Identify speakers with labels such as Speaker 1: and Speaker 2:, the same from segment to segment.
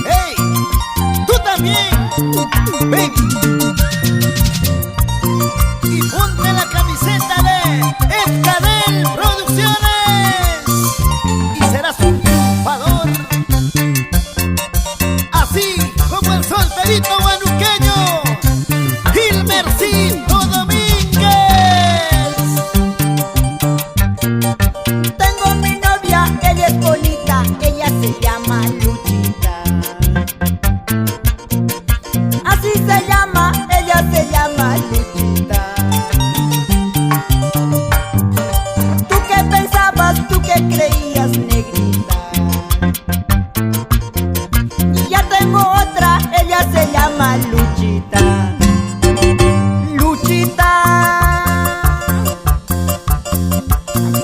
Speaker 1: ¡Hey! ¡Tú también! ¡Ven! Y ponte la camiseta de Efcadel Producciones y serás un triunfador, así como el solterito guanuqueño Gilmercito Domínguez.
Speaker 2: Tengo mi novia, ella es bonita, ella se llama Luchita. Así se llama, ella se llama Luchita. ¿Tú qué pensabas, tú qué creías, negrita? Y ya tengo otra, ella se llama Luchita. Luchita,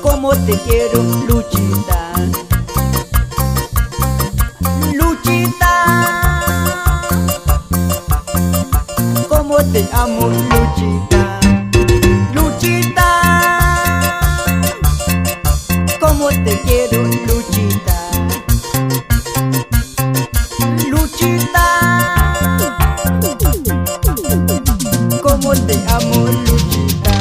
Speaker 2: cómo te quiero, Luchita. Luchita, cómo te amo, Luchita. Luchita, cómo te quiero, Luchita. Luchita, cómo te amo, Luchita.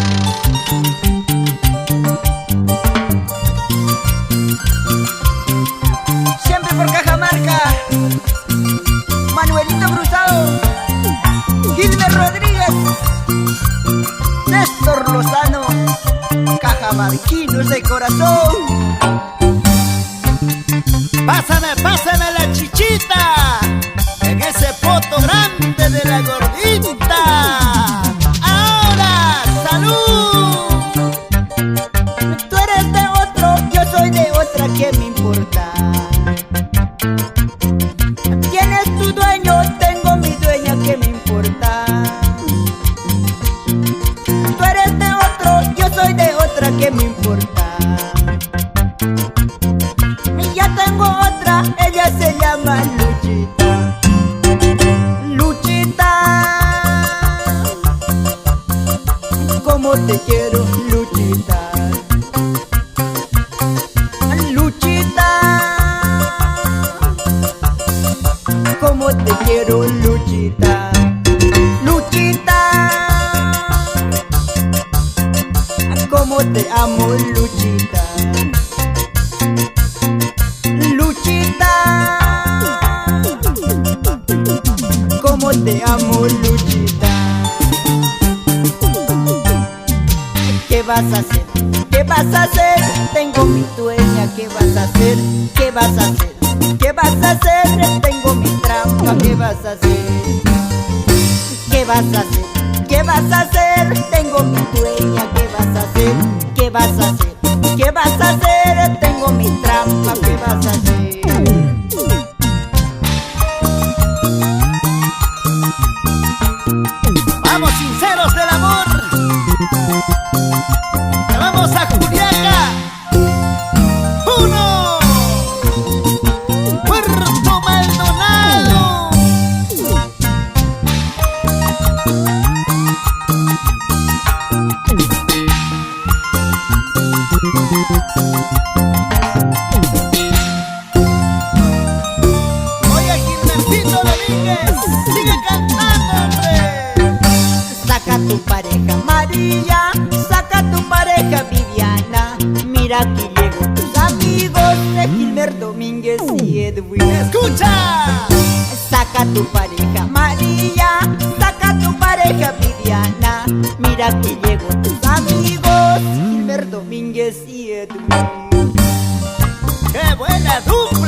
Speaker 2: Siempre por Cajamarca, Manuelito Cruzado, Gilmer Rodríguez, Néstor Lozano, cajamarquinos de corazón.
Speaker 1: Pásame la chichita en ese poto grande de la gordita. Ahora, salud.
Speaker 2: Tú eres de otro, yo soy de otra, ¿qué me importa? Tienes tu dueño, tengo mi dueña, ¿qué me importa? Tú eres de otro, yo soy de otra, ¿qué me importa? Y ya tengo otra, ella se llama Luchita. Luchita, cómo te quiero, Luchita. Luchita, cómo te quiero, Luchita. Luchita, cómo te amo, Luchita. Luchita, cómo te amo, Luchita. ¿Qué vas a hacer? ¿Qué vas a hacer? Tengo mi dueña, ¿qué vas a hacer? ¿Qué vas a hacer? ¿Qué vas a hacer? Tengo mi trampa, ¿qué vas a hacer? ¿Qué vas a hacer? ¿Qué vas a hacer? Tengo mi dueña, ¿qué vas a hacer? ¿Qué vas a hacer? ¿Qué vas a hacer? Tengo mi trampa, ¿qué vas a hacer?
Speaker 1: Vamos, sinceros del amor. ¡Ya vamos a Juliaca! ¡Uno! ¡Puerto Maldonado! Oye, Gilmercito Domínguez, sigue cantando, hombre.
Speaker 2: Saca tu pareja María, saca tu pareja Viviana. Mira aquí llego tus amigos de Gilmer Domínguez y Edwin.
Speaker 1: ¡Escucha!
Speaker 2: Saca tu pareja María, saca tu pareja Viviana. Mira aquí llego tus amigos Gilmer Domínguez y Edwin.
Speaker 1: ¡Qué buena dupla!